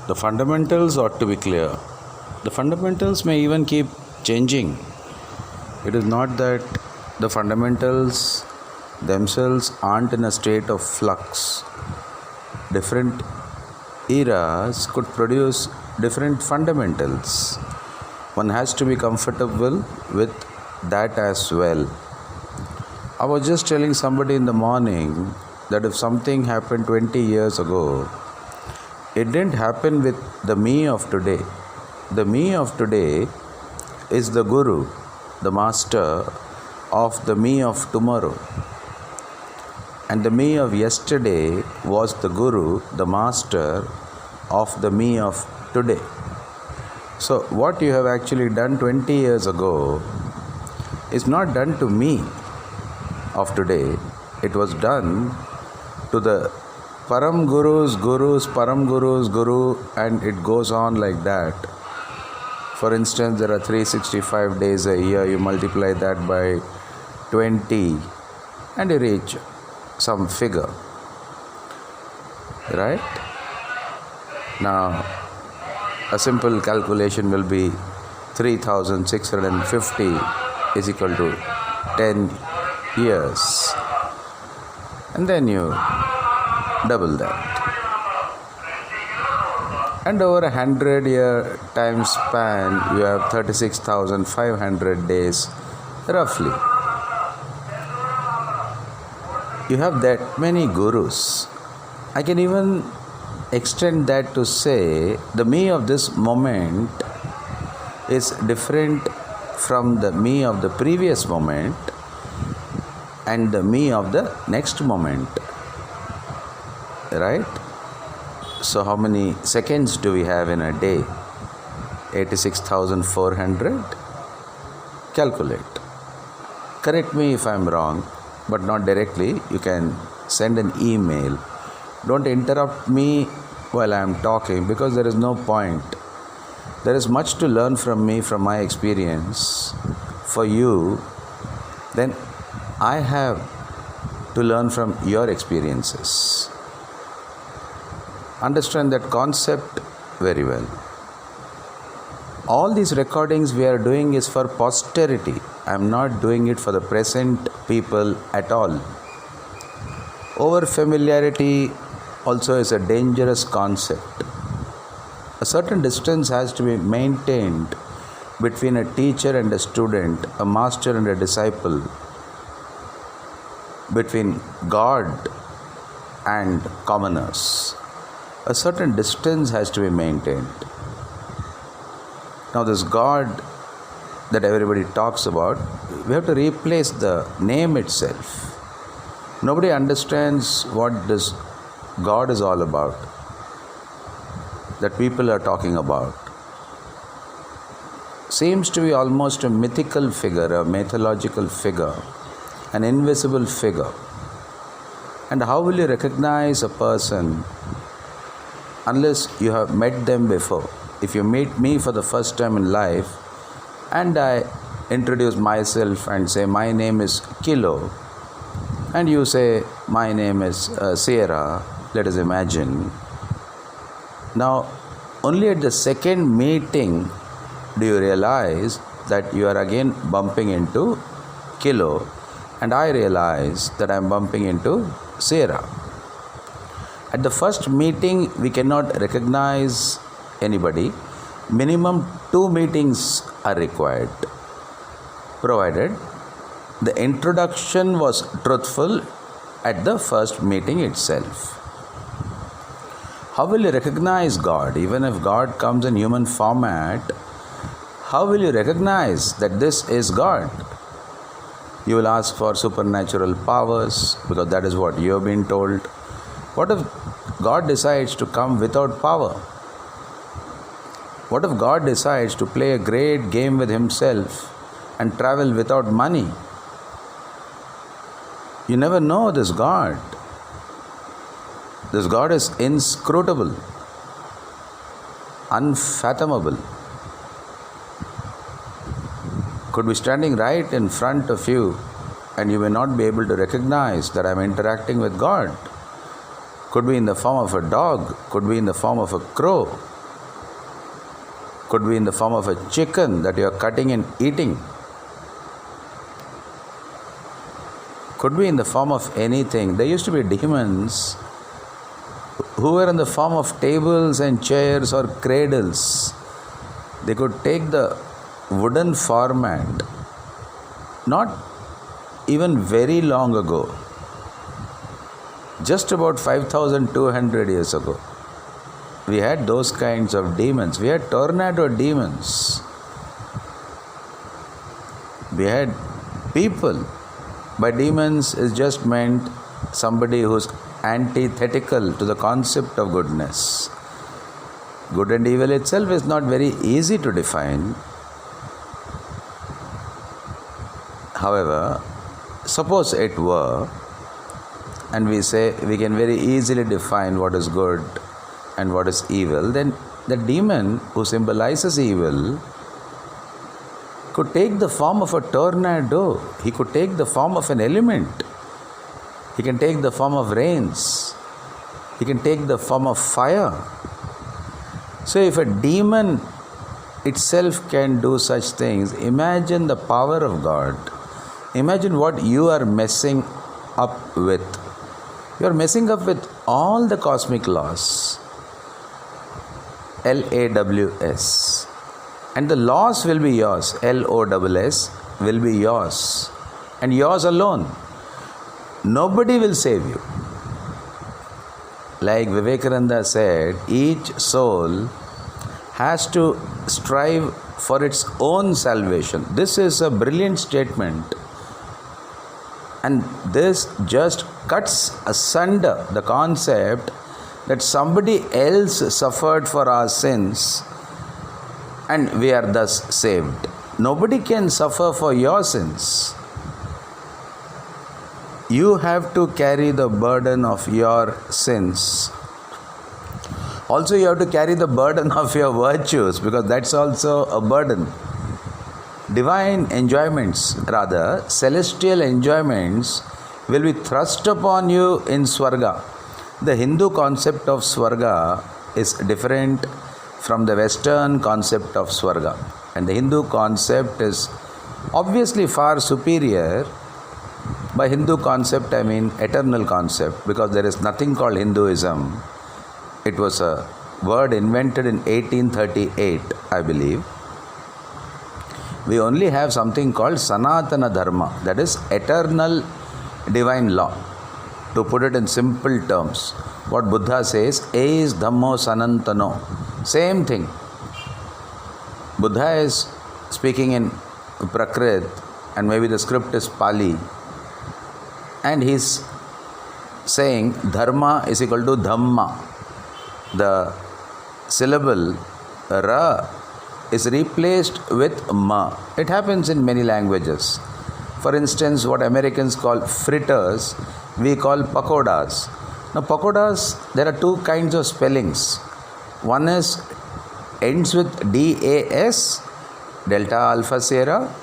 The fundamentals ought to be clear. The fundamentals may even keep changing. It is not that the fundamentals themselves aren't in a state of flux. Different eras could produce different fundamentals. One has to be comfortable with that as well. I was just telling somebody in the morning that if something happened 20 years ago, it didn't happen with the me of today. The me of today is the guru, the master of the me of tomorrow. And the me of yesterday was the guru, the master of the me of today. So what you have actually done 20 years ago is not done to me of today. It was done to the Param Guru's Param Guru's Guru, and it goes on like that. For instance, there are 365 days a year. You multiply that by 20 and you reach some figure. Right? Now, a simple calculation will be 3650 is equal to 10 years. And then you double that. And over 100-year time span, you have 36,500 days roughly. You have that many gurus. I can even extend that to say the me of this moment is different from the me of the previous moment and the me of the next moment. Right? So how many seconds do we have in a day? 86,400? Calculate. Correct me if I'm wrong, but not directly. You can send an email. Don't interrupt me while I'm talking, because there is no point. There is much to learn from me, from my experience. For you, then I have to learn from your experiences. Understand that concept very well. All these recordings we are doing is for posterity. I am not doing it for the present people at all. Over familiarity also is a dangerous concept. A certain distance has to be maintained between a teacher and a student, a master and a disciple, between God and commoners. A certain distance has to be maintained. Now this God that everybody talks about, we have to replace the name itself. Nobody understands what this God is all about, that people are talking about. Seems to be almost a mythical figure, a mythological figure, an invisible figure. And how will you recognize a person unless you have met them before? If you meet me for the first time in life and I introduce myself and say my name is Kilo, and you say my name is Sierra, let us imagine. Now, only at the second meeting do you realize that you are again bumping into Kilo, and I realize that I am bumping into Sierra. At the first meeting, we cannot recognize anybody. Minimum 2 meetings are required, provided the introduction was truthful at the first meeting itself. How will you recognize God? Even if God comes in human format, how will you recognize that this is God? You will ask for supernatural powers, because that is what you have been told. What if God decides to come without power? What if God decides to play a great game with himself and travel without money? You never know this God. This God is inscrutable, unfathomable. Could be standing right in front of you and you may not be able to recognize that I am interacting with God. Could be in the form of a dog, could be in the form of a crow, could be in the form of a chicken that you are cutting and eating, could be in the form of anything. There used to be demons who were in the form of tables and chairs or cradles. They could take the wooden format. Not even very long ago, just about 5,200 years ago, we had those kinds of demons. We had tornado demons. We had people. By demons is just meant somebody who's antithetical to the concept of goodness. Good and evil itself is not very easy to define. However, suppose it were, and we say we can very easily define what is good and what is evil, then the demon who symbolizes evil could take the form of a tornado. He could take the form of an element. He can take the form of rains. He can take the form of fire. So if a demon itself can do such things, imagine the power of God. Imagine what you are messing up with. You are messing up with all the cosmic laws. LAWS. And the laws will be yours. LOSS will be yours. And yours alone. Nobody will save you. Like Vivekananda said, each soul has to strive for its own salvation. This is a brilliant statement. And this just cuts asunder the concept that somebody else suffered for our sins and we are thus saved. Nobody can suffer for your sins. You have to carry the burden of your sins. Also, you have to carry the burden of your virtues, because that's also a burden. Divine enjoyments, rather celestial enjoyments, will be thrust upon you in Swarga. The Hindu concept of Swarga is different from the Western concept of Swarga. And the Hindu concept is obviously far superior. By Hindu concept, I mean eternal concept, because there is nothing called Hinduism. It was a word invented in 1838, I believe. We only have something called Sanatana Dharma, that is eternal divine law. To put it in simple terms, what Buddha says, Eis Dhammo Sanantano. Same thing. Buddha is speaking in Prakrit, and maybe the script is Pali, and he's saying Dharma is equal to Dhamma. The syllable Ra is replaced with Ma. It happens in many languages. For instance, what Americans call fritters, we call pakodas. Now, pakodas, there are two kinds of spellings. One is ends with DAS, Delta Alpha Sierra.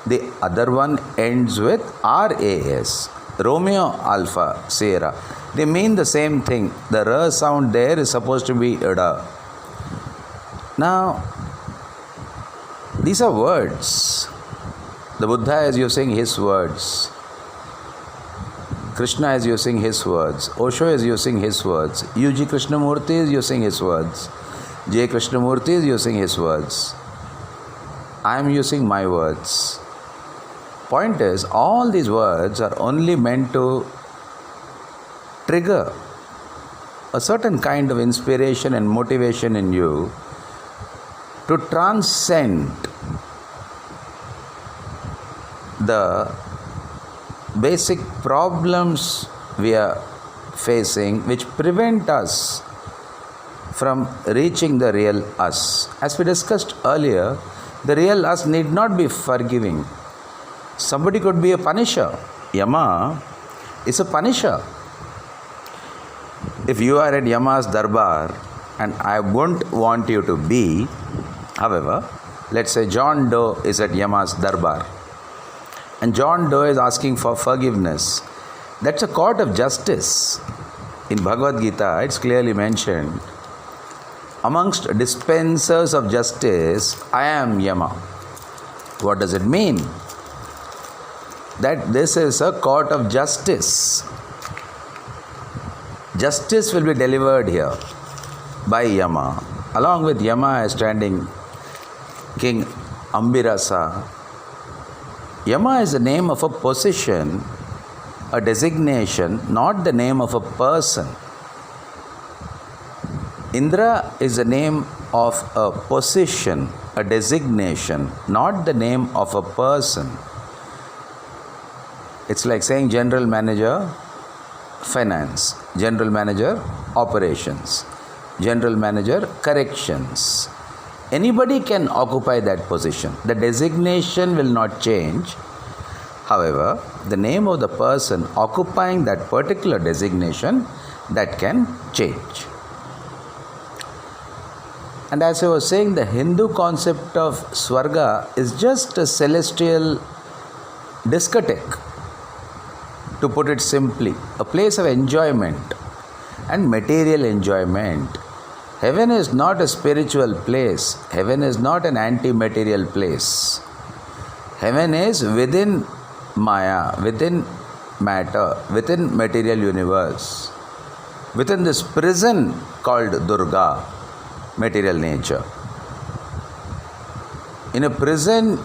The other one ends with RAS, Romeo Alpha Sierra. They mean the same thing. The R sound there is supposed to be Ida. Now, these are words. The Buddha is using his words. Krishna is using his words. Osho is using his words. U.G. Krishnamurti is using his words. J. Krishnamurti is using his words. I am using my words. Point is, all these words are only meant to trigger a certain kind of inspiration and motivation in you to transcend the basic problems we are facing, which prevent us from reaching the real us. As we discussed earlier, the real us need not be forgiving. Somebody could be a punisher. Yama is a punisher. If you are at Yama's darbar, and I won't want you to be, however, let's say John Doe is at Yama's darbar, and John Doe is asking for forgiveness. That's a court of justice. In Bhagavad Gita, it's clearly mentioned amongst dispensers of justice, I am Yama. What does it mean? That this is a court of justice. Justice will be delivered here by Yama. Along with Yama is standing King Ambirasa. Yama is the name of a position, a designation, not the name of a person. Indra is the name of a position, a designation, not the name of a person. It's like saying general manager, finance, general manager, operations, general manager, corrections. Anybody can occupy that position. The designation will not change. However, the name of the person occupying that particular designation, that can change. And as I was saying, the Hindu concept of Swarga is just a celestial discotheque, to put it simply, a place of enjoyment and material enjoyment. Heaven is not a spiritual place. Heaven is not an anti-material place. Heaven is within Maya, within matter, within material universe, within this prison called Durga, material nature. In a prison,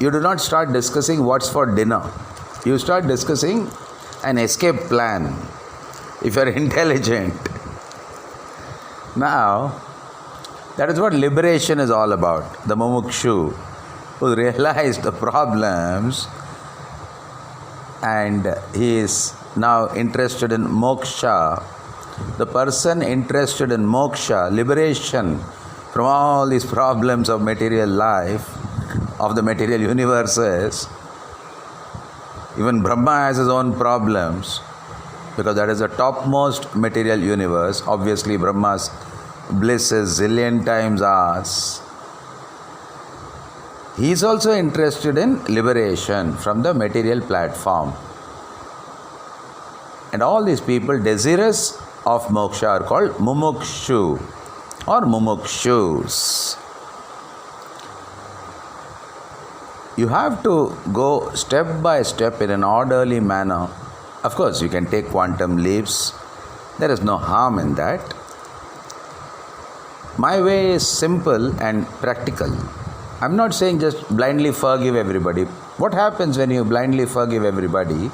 you do not start discussing what's for dinner. You start discussing an escape plan if you are intelligent. Now, that is what liberation is all about. The mumukshu who realized the problems and he is now interested in moksha. The person interested in moksha, liberation from all these problems of material life, of the material universes. Even Brahma has his own problems, because that is the topmost material universe. Obviously, Brahma's bliss is zillion times ours. He is also interested in liberation from the material platform. And all these people desirous of moksha are called mumukshu or mumukshus. You have to go step by step in an orderly manner. Of course, you can take quantum leaps. There is no harm in that. My way is simple and practical. I'm not saying just blindly forgive everybody. What happens when you blindly forgive everybody?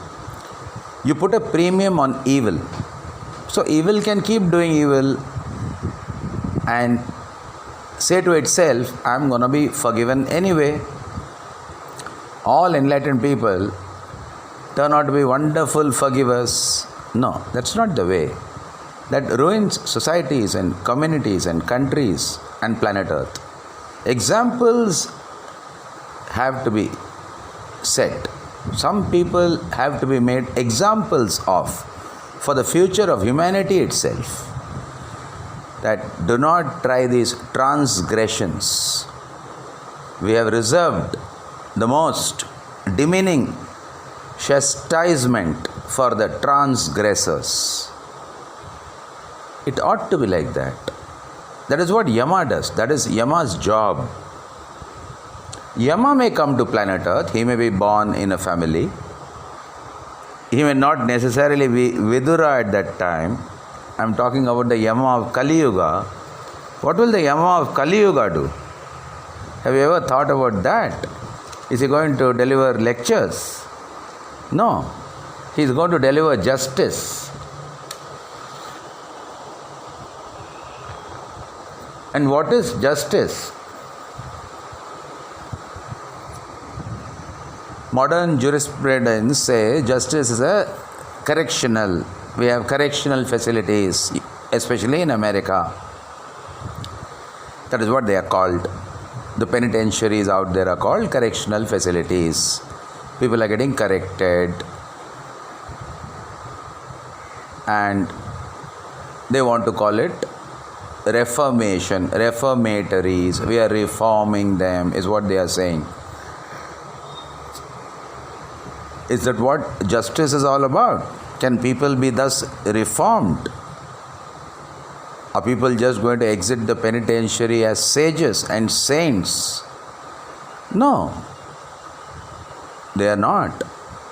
You put a premium on evil. So evil can keep doing evil and say to itself, I'm going to be forgiven anyway. All enlightened people turn out to be wonderful forgivers. No, that's not the way. That ruins societies and communities and countries and planet Earth. Examples have to be set. Some people have to be made examples of for the future of humanity itself. That do not try these transgressions. We have reserved the most demeaning chastisement for the transgressors. It ought to be like that. That is what Yama does. That is Yama's job. Yama may come to planet Earth. He may be born in a family. He may not necessarily be Vidura at that time. I am talking about the Yama of Kali Yuga. What will the Yama of Kali Yuga do? Have you ever thought about that? Is he going to deliver lectures? No. He is going to deliver justice. And what is justice? Modern jurisprudence say justice is a correctional. We have correctional facilities, especially in America. That is what they are called. The penitentiaries out there are called correctional facilities. People are getting corrected and they want to call it reformation, reformatories. We are reforming them, is what they are saying. Is that what justice is all about? Can people be thus reformed? Are people just going to exit the penitentiary as sages and saints? No, they are not.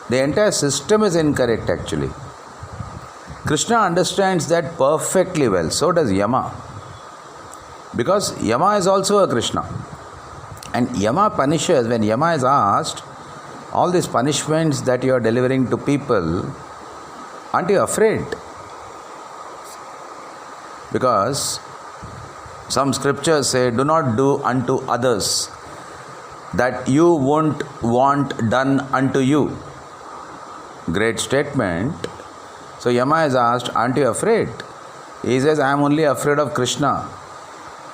The entire system is incorrect actually. Krishna understands that perfectly well. So does Yama. Because Yama is also a Krishna. And Yama punishes, when Yama is asked, all these punishments that you are delivering to people, aren't you afraid? Because some scriptures say, do not do unto others that you won't want done unto you. Great statement. So Yama is asked, aren't you afraid? He says, I am only afraid of Krishna.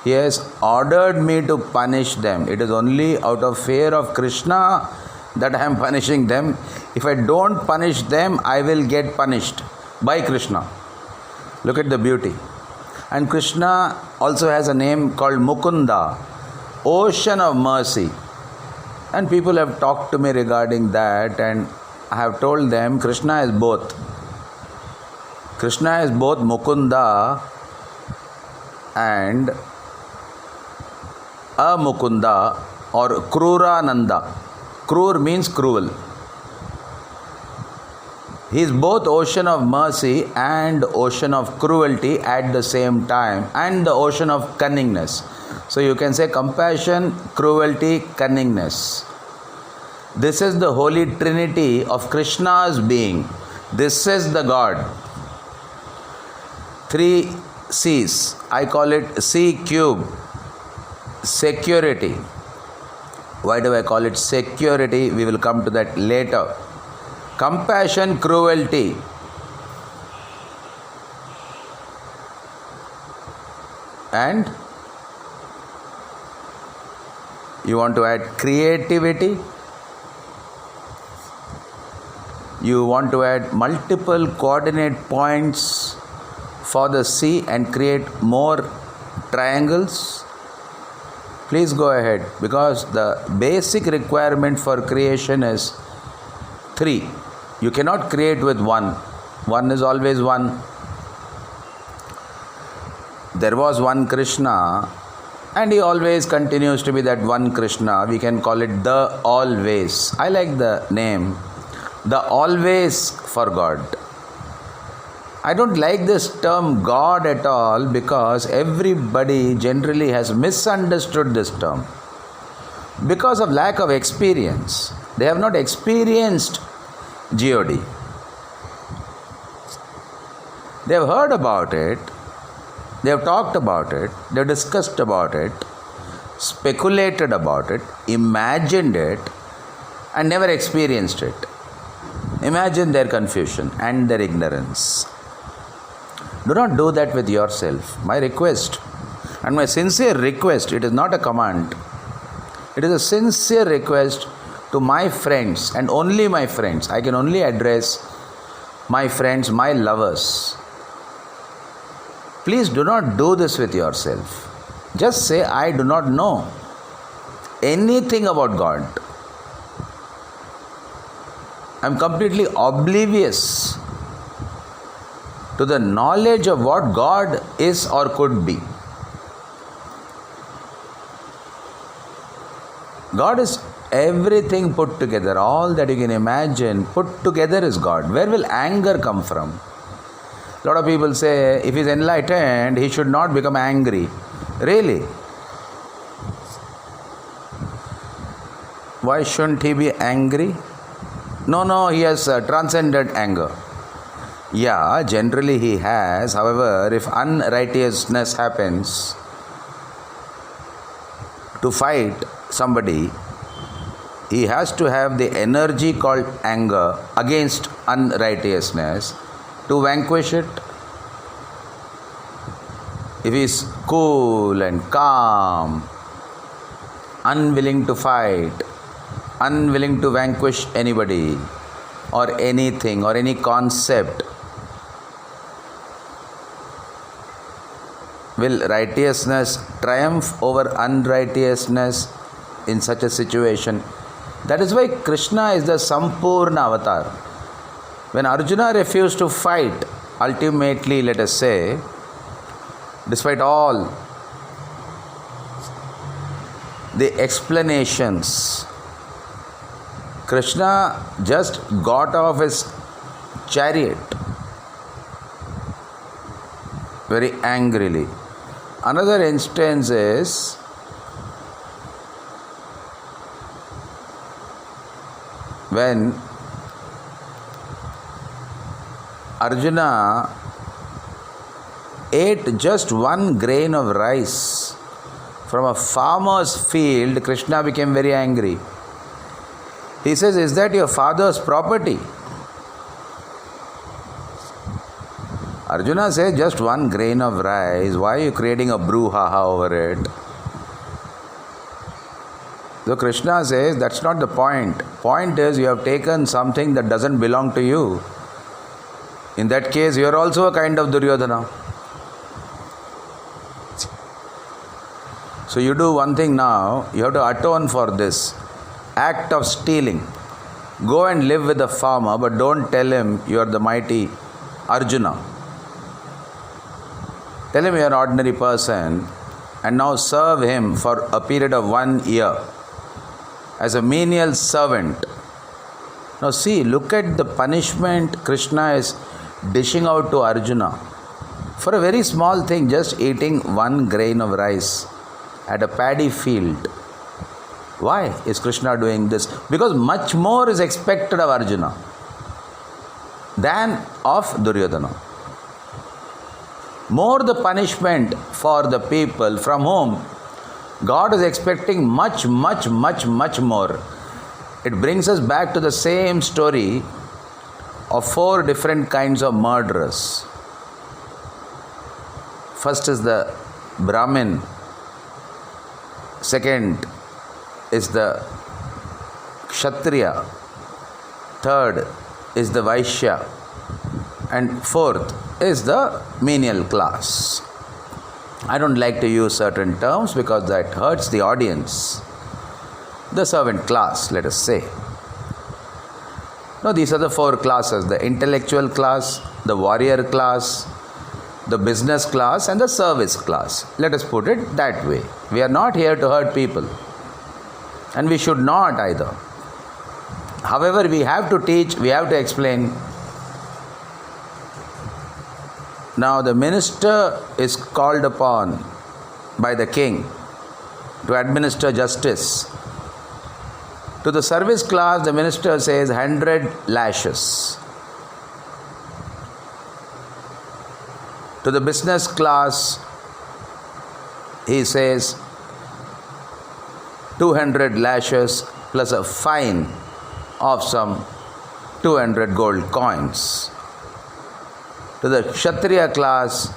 He has ordered me to punish them. It is only out of fear of Krishna that I am punishing them. If I don't punish them, I will get punished by Krishna. Look at the beauty. And Krishna also has a name called Mukunda, Ocean of Mercy. And people have talked to me regarding that, and I have told them Krishna is both. Krishna is both Mukunda and Amukunda or Krurananda. Krur means cruel. He is both ocean of mercy and ocean of cruelty at the same time, and the ocean of cunningness. So you can say compassion, cruelty, cunningness. This is the holy trinity of Krishna's being. This is the God. 3 C's. I call it C cube. Security. Why do I call it security? We will come to that later. Compassion, cruelty. And you want to add creativity. You want to add multiple coordinate points for the C and create more triangles. Please go ahead, because the basic requirement for creation is 3. You cannot create with 1. 1 is always 1. There was one Krishna, and he always continues to be that one Krishna. We can call it the always. I like the name, the always for God. I don't like this term God at all, because everybody generally has misunderstood this term because of lack of experience. They have not experienced God. They have heard about it, they have talked about it, they have discussed about it, speculated about it, imagined it, and never experienced it. Imagine their confusion and their ignorance. Do not do that with yourself. My request, and my sincere request, it is not a command. It is a sincere request to my friends, and only my friends. I can only address my friends, my lovers. Please do not do this with yourself. Just say, I do not know anything about God. I am completely oblivious to the knowledge of what God is or could be. God is everything put together. All that you can imagine put together is God. Where will anger come from? A lot of people say, if he is enlightened, he should not become angry. Really? Why shouldn't he be angry? No, he has transcended anger. Yeah, generally he has. However, if unrighteousness happens, to fight somebody, he has to have the energy called anger against unrighteousness to vanquish it. If he is cool and calm, unwilling to fight, unwilling to vanquish anybody or anything or any concept, will righteousness triumph over unrighteousness in such a situation? That is why Krishna is the Sampurna avatar. When Arjuna refused to fight, ultimately, let us say, despite all the explanations, Krishna just got off his chariot very angrily. Another instance is when Arjuna ate just one grain of rice from a farmer's field, Krishna became very angry. He says, "Is that your father's property?" Arjuna says, "Just one grain of rice. Why are you creating a brouhaha over it?" So Krishna says, that's not the point. Point is, you have taken something that doesn't belong to you. In that case, you are also a kind of Duryodhana. So you do one thing now, you have to atone for this act of stealing. Go and live with the farmer, but don't tell him you are the mighty Arjuna. Tell him you are an ordinary person and now serve him for a period of 1 year as a menial servant. Now see, look at the punishment Krishna is dishing out to Arjuna for a very small thing, just eating one grain of rice at a paddy field. Why is Krishna doing this? Because much more is expected of Arjuna than of Duryodhana. More the punishment for the people from whom God is expecting much more. It brings us back to the same story of 4 different kinds of murderers. First is the Brahmin. Second is the Kshatriya. Third is the Vaishya. And fourth is the menial class. I don't like to use certain terms because that hurts the audience. The servant class, let us say. No, these are the 4 classes: the intellectual class, the warrior class, the business class, and the service class. Let us put it that way. We are not here to hurt people, and we should not either. However, we have to teach, we have to explain. Now, the minister is called upon by the king to administer justice. To the service class, the minister says 100 lashes. To the business class, he says 200 lashes plus a fine of some 200 gold coins. To the Kshatriya class,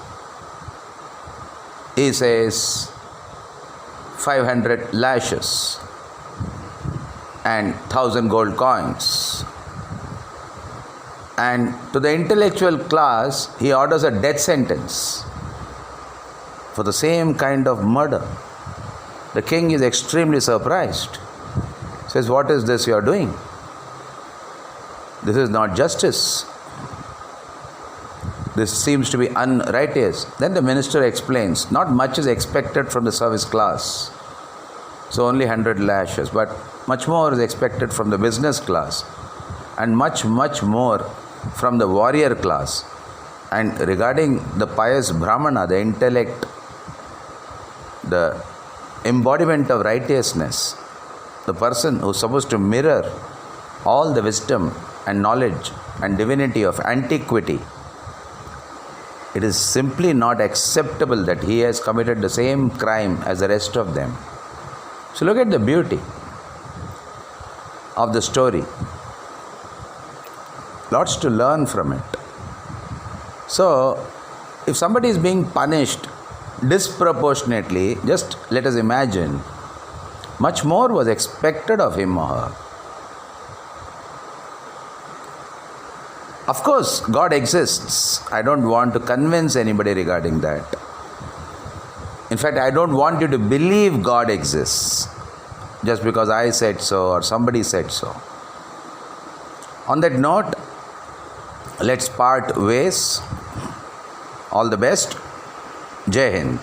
he says 500 lashes and 1000 gold coins. And to the intellectual class, he orders a death sentence for the same kind of murder. The king is extremely surprised. Says, "What is this you are doing? This is not justice. This seems to be unrighteous." Then the minister explains, not much is expected from the service class. So only 100 lashes, but much more is expected from the business class, and much more from the warrior class. And regarding the pious Brahmana, the intellect, the embodiment of righteousness, the person who is supposed to mirror all the wisdom and knowledge and divinity of antiquity, it is simply not acceptable that he has committed the same crime as the rest of them. So look at the beauty of the story. Lots to learn from it. So, if somebody is being punished disproportionately, just let us imagine, much more was expected of him or her. Of course, God exists. I don't want to convince anybody regarding that. In fact, I don't want you to believe God exists just because I said so or somebody said so. On that note, let's part ways. All the best. Jai Jai Hind.